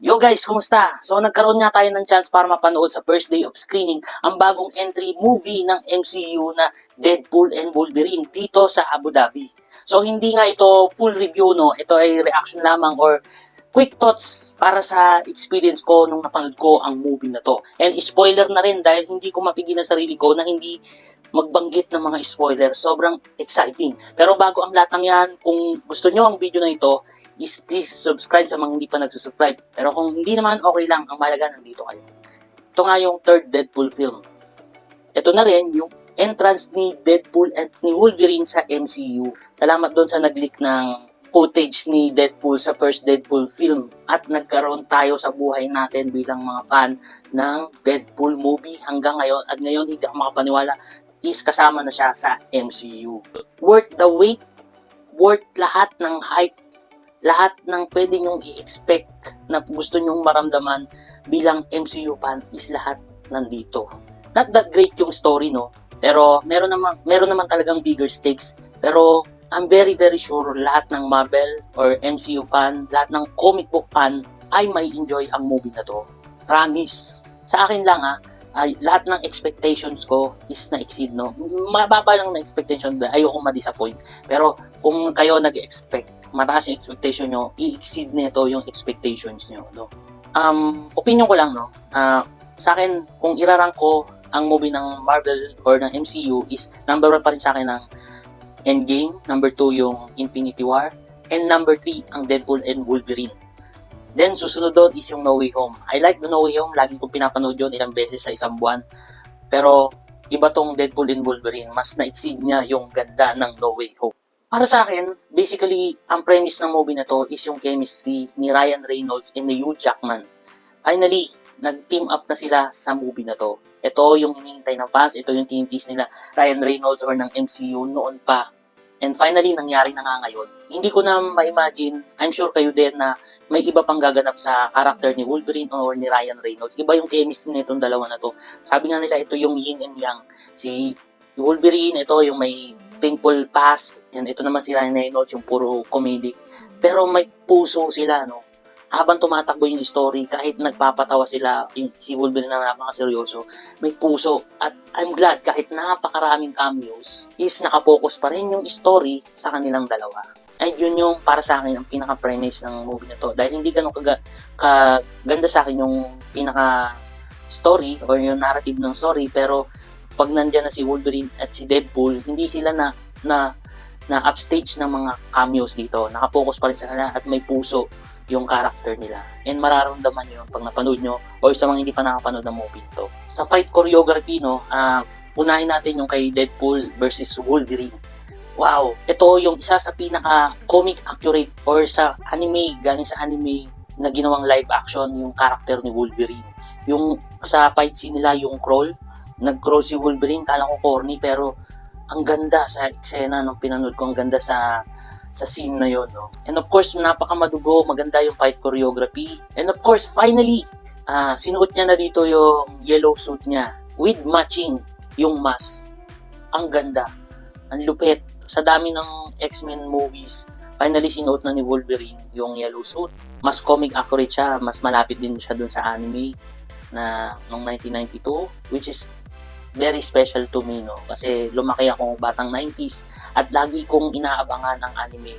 Yo guys, kumusta? So nagkaroon nga tayo ng chance para mapanood sa first day of screening ang bagong entry movie ng MCU na Deadpool and Wolverine dito sa Abu Dhabi. So hindi nga ito full review, no? Ito ay reaction lamang or quick thoughts para sa experience ko nung napanood ko ang movie na to. And spoiler na rin dahil hindi ko mapigil ang sarili ko na hindi magbanggit ng mga spoiler. Sobrang exciting. Pero bago ang lahat ng yan, kung gusto nyo ang video na ito, is please subscribe sa mga hindi pa nagsusubscribe. Pero kung hindi naman, okay lang. Ang mahalaga, nandito kayo. Ito nga yung third Deadpool film. Ito na rin yung entrance ni Deadpool at ni Wolverine sa MCU. Salamat doon sa nag-leak ng footage ni Deadpool sa first Deadpool film at nagkaroon tayo sa buhay natin bilang mga fan ng Deadpool movie hanggang ngayon. At ngayon, hindi ako makapaniwala is kasama na siya sa MCU. Worth the wait, worth lahat ng hype, lahat ng pwede nyong i-expect na gusto nyong maramdaman bilang MCU fan is lahat nandito. Not that great yung story, no? Pero meron naman talagang bigger stakes. Pero I'm very sure lahat ng Marvel or MCU fan, lahat ng comic book fan ay may enjoy ang movie na to. Promise. Sa akin lang ay lahat ng expectations ko is na-exceed, no? Mababa lang na expectation, ayoko ma-disappoint. Pero kung kayo nag-expect, mataas yung expectation nyo, i-exceed nito yung expectations nyo, no? Opinion ko lang, no? Sa akin, kung irarank ko ang movie ng Marvel or ng MCU is number 1 pa rin sa akin ng Endgame, number 2 yung Infinity War, and number 3 ang Deadpool and Wolverine. Then, susunod doon is yung No Way Home. I like the No Way Home. Lagi kong pinapanood yun ilang beses sa isang buwan. Pero, iba tong Deadpool and Wolverine. Mas na-exceed niya yung ganda ng No Way Home. Para sa akin, basically, ang premise ng movie na to is yung chemistry ni Ryan Reynolds and ni Hugh Jackman. Finally, nag-team up na sila sa movie na to. Ito yung hinihintay ng fans. Ito yung tinitis nila Ryan Reynolds or ng MCU noon pa. And finally, nangyari na nga ngayon. Hindi ko na ma-imagine, I'm sure kayo din na may iba pang gaganap sa character ni Wolverine or ni Ryan Reynolds. Iba yung chemistry nitong dalawa na to. Sabi nga nila, ito yung yin and yang. Si Wolverine, ito yung may painful past. And ito naman si Ryan Reynolds, yung puro comedic. Pero may puso sila, no? Habang tumatakbo yung story, kahit nagpapatawa sila, si Wolverine na napakaseryoso, may puso. At I'm glad kahit napakaraming cameos, is nakapokus pa rin yung story sa kanilang dalawa. And yun yung para sa akin ang pinaka-premise ng movie na to. Dahil hindi ganun kaganda sa akin yung pinaka-story or yung narrative ng story, pero pag nandyan na si Wolverine at si Deadpool, hindi sila na upstage ng mga cameos dito. Nakapokus pa rin sa kanila at may puso yung character nila. And mararamdaman nyo pag napanood nyo or sa mga hindi pa nakapanood ng movie to. Sa fight choreography, no, unahin natin yung kay Deadpool versus Wolverine. Wow! Ito yung isa sa pinaka comic accurate or sa anime, galing sa anime na ginawang live action yung character ni Wolverine. Yung sa fight scene nila, yung crawl, nag-crawl si Wolverine, kala ko corny pero ang ganda sa eksena nung pinanood ko, ang ganda sa scene na yon, no? And of course, napakamadugo, maganda yung fight choreography. And of course, finally, sinuot niya na dito yung yellow suit niya with matching yung mask. Ang ganda. Ang lupit. Sa dami ng X-Men movies, finally sinuot na ni Wolverine yung yellow suit. Mas comic accurate siya, mas malapit din siya dun sa anime na noong 1992, which is very special to me, no? Kasi lumaki ako batang 90s at lagi kong inaabangan ang anime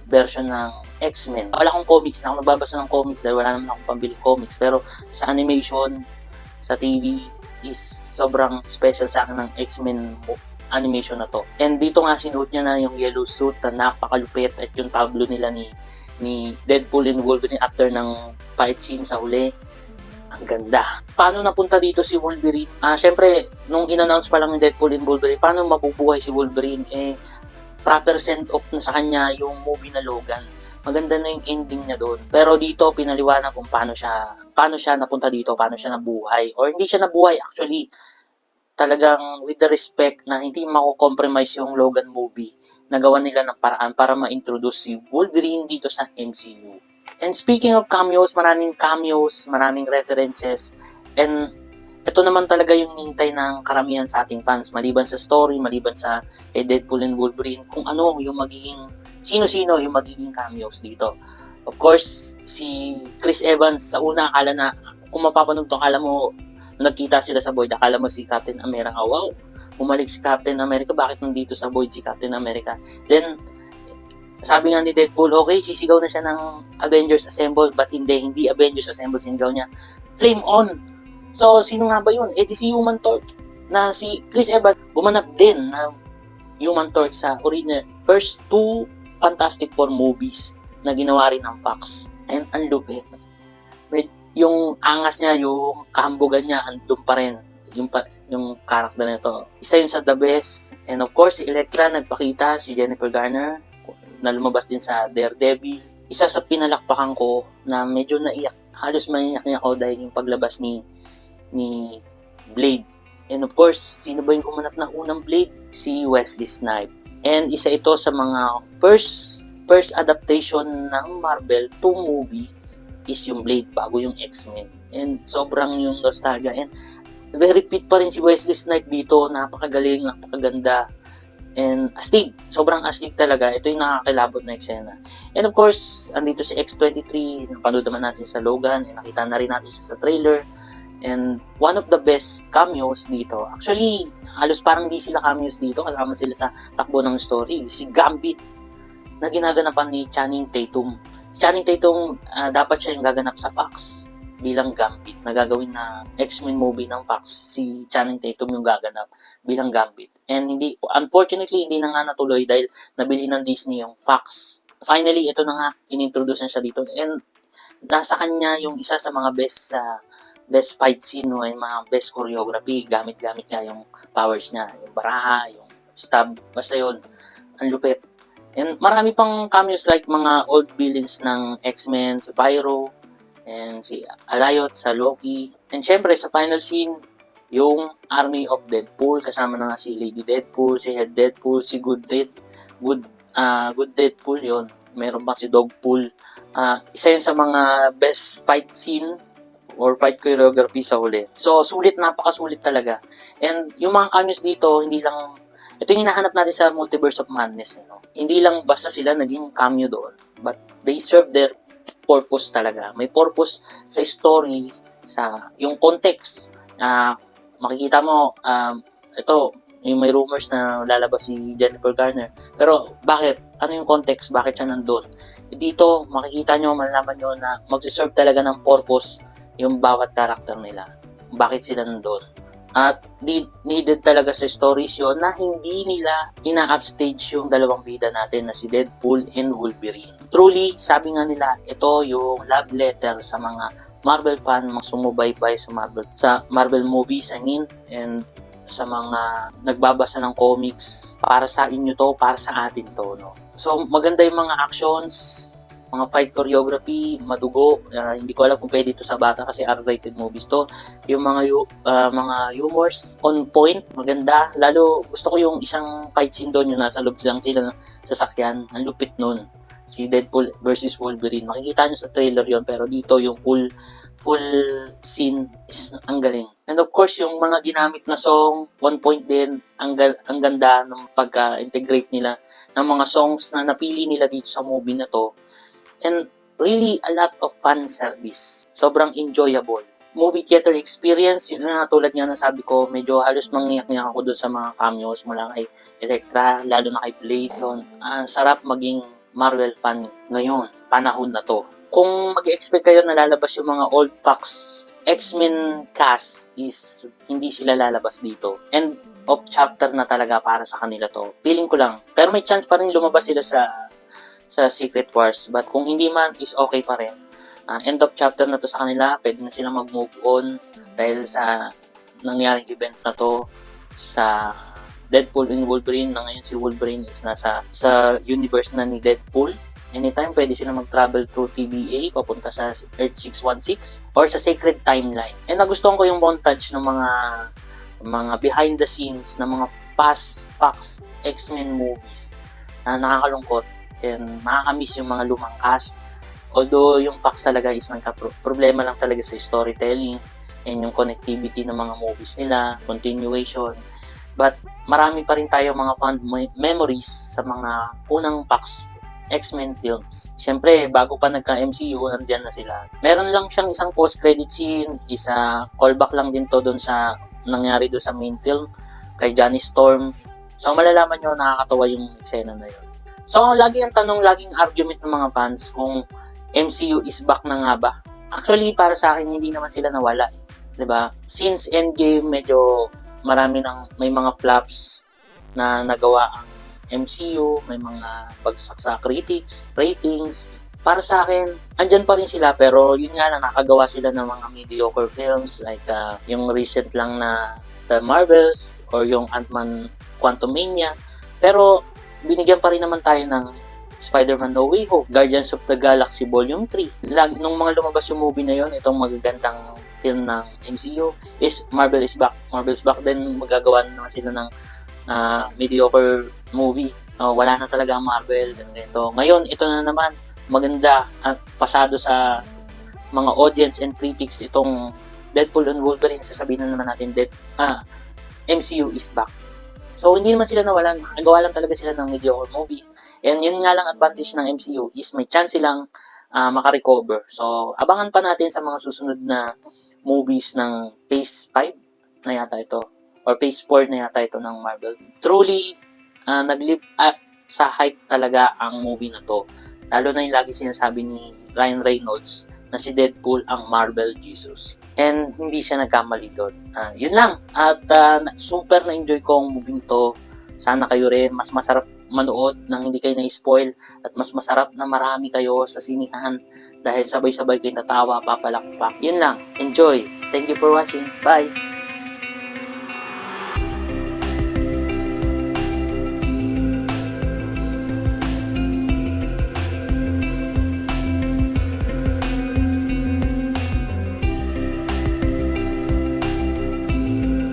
version ng X-Men. Wala akong comics, na ako nagbabasa ng comics dahil wala naman akong pambili comics, pero sa animation, sa TV, is sobrang special sa akin ng X-Men animation na to. And dito nga sinuot niya na yung yellow suit na napakalupit at yung tablo nila ni Deadpool and Wolverine after ng fight scene sa huli. Ang ganda. Paano napunta dito si Wolverine? Syempre, nung in-announce pa lang yung Deadpool and Wolverine, paano mabubuhay si Wolverine? Proper send-off na sa kanya yung movie na Logan. Maganda na yung ending niya doon. Pero dito, pinaliwanag kung paano siya napunta dito, paano siya nabuhay. Or hindi siya nabuhay, actually. Talagang with the respect na hindi mako-compromise yung Logan movie. Nagawa nila ng paraan para ma-introduce si Wolverine dito sa MCU. And speaking of cameos, maraming references, and ito naman talaga yung hinihintay ng karamihan sa ating fans, maliban sa story, maliban sa Deadpool and Wolverine, kung ano yung magiging, sino-sino yung magiging cameos dito. Of course, si Chris Evans sa una, kung mapapanood to, akala mo, nung nagkita sila sa Void, akala mo si Captain America, wow, bumalik si Captain America, bakit nandito sa Void si Captain America? Then, sabi nga ni Deadpool, okay, sisigaw na siya ng Avengers Assemble, but hindi Avengers Assemble, sinigaw niya, Flame On! So, sino nga ba yun? Eh, di si Human Torch, na si Chris Evans, gumanap din na Human Torch sa first 2 Fantastic Four movies na ginawa rin ng Fox. And ang lupit. Yung angas niya, yung kahambugan niya, andun pa rin. Yung character nito. Isa yun sa the best. And of course, si Elektra nagpakita, si Jennifer Garner, na lumabas din sa Daredevil. Isa sa pinalakpakan ko na medyo naiyak. Halos maiyak niya ako dahil yung paglabas ni Blade. And of course, sino ba yung gumanap ng unang Blade? Si Wesley Snipes. And isa ito sa mga first adaptation ng Marvel to movie is yung Blade bago yung X-Men. And sobrang yung nostalgia. And very fit pa rin si Wesley Snipes dito. Napakagaling, napakaganda. And astig. Sobrang astig talaga. Ito yung nakakilabot na eksena. And of course, andito si X-23. Napanood naman natin sa Logan. And nakita na rin natin siya sa trailer. And one of the best cameos dito. Actually, halos parang di sila cameos dito. Kasama sila sa takbo ng story. Si Gambit na ginaganapan ni Channing Tatum. Channing Tatum, dapat siya yung gaganap sa Fox bilang Gambit. Nagagawin na X-Men movie ng Fox. Si Channing Tatum yung gaganap bilang Gambit. And unfortunately, hindi na nga natuloy dahil nabili ng Disney yung Fox. Finally, ito na nga, inintroduce na siya dito. And nasa kanya yung isa sa mga best fight scene, no, yung mga best choreography. Gamit-gamit niya yung powers niya. Yung baraha, yung stab. Basta yun. Ang lupit. And marami pang cameos like mga old villains ng X-Men, si Pyro, and si Alliot sa Loki. And syempre sa final scene, yung Army of Deadpool, kasama na nga si Lady Deadpool, si Head Deadpool, si Good Deadpool yon. Meron pa si Dogpool. Isa yun sa mga best fight scene or fight choreography sa huli. So, sulit, napakasulit talaga. And yung mga cameos dito, ito yung hinahanap natin sa Multiverse of Madness. No? Hindi lang basta sila naging cameo doon, but they serve their purpose talaga. May purpose sa story, sa yung context. Makikita mo, ito, yung may rumors na lalabas si Jennifer Garner. Pero bakit? Ano yung context? Bakit siya nandun? Dito, makikita nyo, malalaman nyo na magsiserve talaga ng purpose yung bawat karakter nila. Bakit sila nandun? At needed talaga sa stories yon na hindi nila ina-upstage yung dalawang bida natin na si Deadpool and Wolverine. Truly, sabi nga nila, ito yung love letter sa mga Marvel fan, mga sumubaybay sa Marvel movies, and sa mga nagbabasa ng comics. Para sa inyo to, para sa atin to. No? So, maganda yung mga actions, mga fight choreography, madugo. Hindi ko alam kung pwede ito sa bata kasi R-rated movies to. Yung mga humors on point, maganda. Lalo gusto ko yung isang fight scene doon, yung nasa loob lang sila ng sasakyan. Ang lupit nun. Si Deadpool versus Wolverine. Makikita nyo sa trailer yon, pero dito yung full scene is ang galing. And of course, yung mga ginamit na song, one point din, ang ganda ng pagka-integrate nila ng mga songs na napili nila dito sa movie na to. And really, a lot of fan service. Sobrang enjoyable. Movie theater experience, yun na tulad nga na sabi ko, medyo halos mangiyak-ngiyak ako doon sa mga cameos mula kay Elektra, lalo na kay Blade. Sarap maging Marvel fan ngayon, panahon na to. Kung mag-expect kayo na lalabas yung mga old Fox X-Men cast, is hindi sila lalabas dito. End of chapter na talaga para sa kanila to. Feeling ko lang. Pero may chance pa rin lumabas sila sa Secret Wars, but kung hindi man is okay pa rin. End of chapter na to sa kanila, pwede na sila mag-move on dahil sa nangyaring event na to sa Deadpool and Wolverine, na ngayon si Wolverine is nasa sa universe na ni Deadpool. Anytime pwede sila mag-travel through TVA papunta sa Earth 616 or sa Sacred Timeline. And nagustuhan ko yung montage ng mga behind the scenes ng mga past Fox X-Men movies na nakakalungkot. And makakamiss yung mga lumang cast. Although yung Fox talaga is problema lang talaga sa storytelling and yung connectivity ng mga movies nila, continuation. But marami pa rin tayo mga fond memories sa mga unang Fox X-Men films. Siyempre, bago pa nagka-MCU, nandiyan na sila. Meron lang siyang isang post-credit scene, isa callback lang din to doon sa nangyari doon sa main film kay Johnny Storm. So, malalaman nyo, nakakatawa yung eksena na yun. So, lagi ang tanong, laging argument ng mga fans kung MCU is back na nga ba? Actually, para sa akin, hindi naman sila nawala. 'Di ba? Since Endgame, medyo may mga flops na nagawa ang MCU, may mga bagsak sa critics, ratings. Para sa akin, andyan pa rin sila pero yun nga lang, nakagawa sila ng mga mediocre films like yung recent lang na The Marvels or yung Ant-Man Quantumania. Pero binigyan pa rin naman tayo ng Spider-Man No Way Home, Guardians of the Galaxy Volume 3. Nung mga lumabas yung movie na yon, itong magagandang film ng MCU is Marvel is Back. Marvel is Back din, magagawa na naman sila ng mediocre movie. Wala na talaga ang Marvel. Ganito. Ngayon, ito na naman, maganda at pasado sa mga audience and critics itong Deadpool and Wolverine. Sasabihin na naman natin, MCU is back. So, hindi naman sila nawalan. Nagawa lang talaga sila ng mediocre movie. And yun nga lang advantage ng MCU is may chance silang makarecover. So, abangan pa natin sa mga susunod na movies ng Phase 5 na yata ito. Or Phase 4 na yata ito ng Marvel. Truly, nag-live up sa hype talaga ang movie na to. Lalo na yung lagi sinasabi ni Ryan Reynolds na si Deadpool ang Marvel Jesus. And hindi siya nagkamali doon. Yun lang. At super na-enjoy ko ang movie to. Sana kayo rin. Mas masarap manood nang hindi kayo na-spoil. At mas masarap na marami kayo sa sinihan. Dahil sabay-sabay kayo tatawa, papalakpak. Yun lang. Enjoy. Thank you for watching. Bye!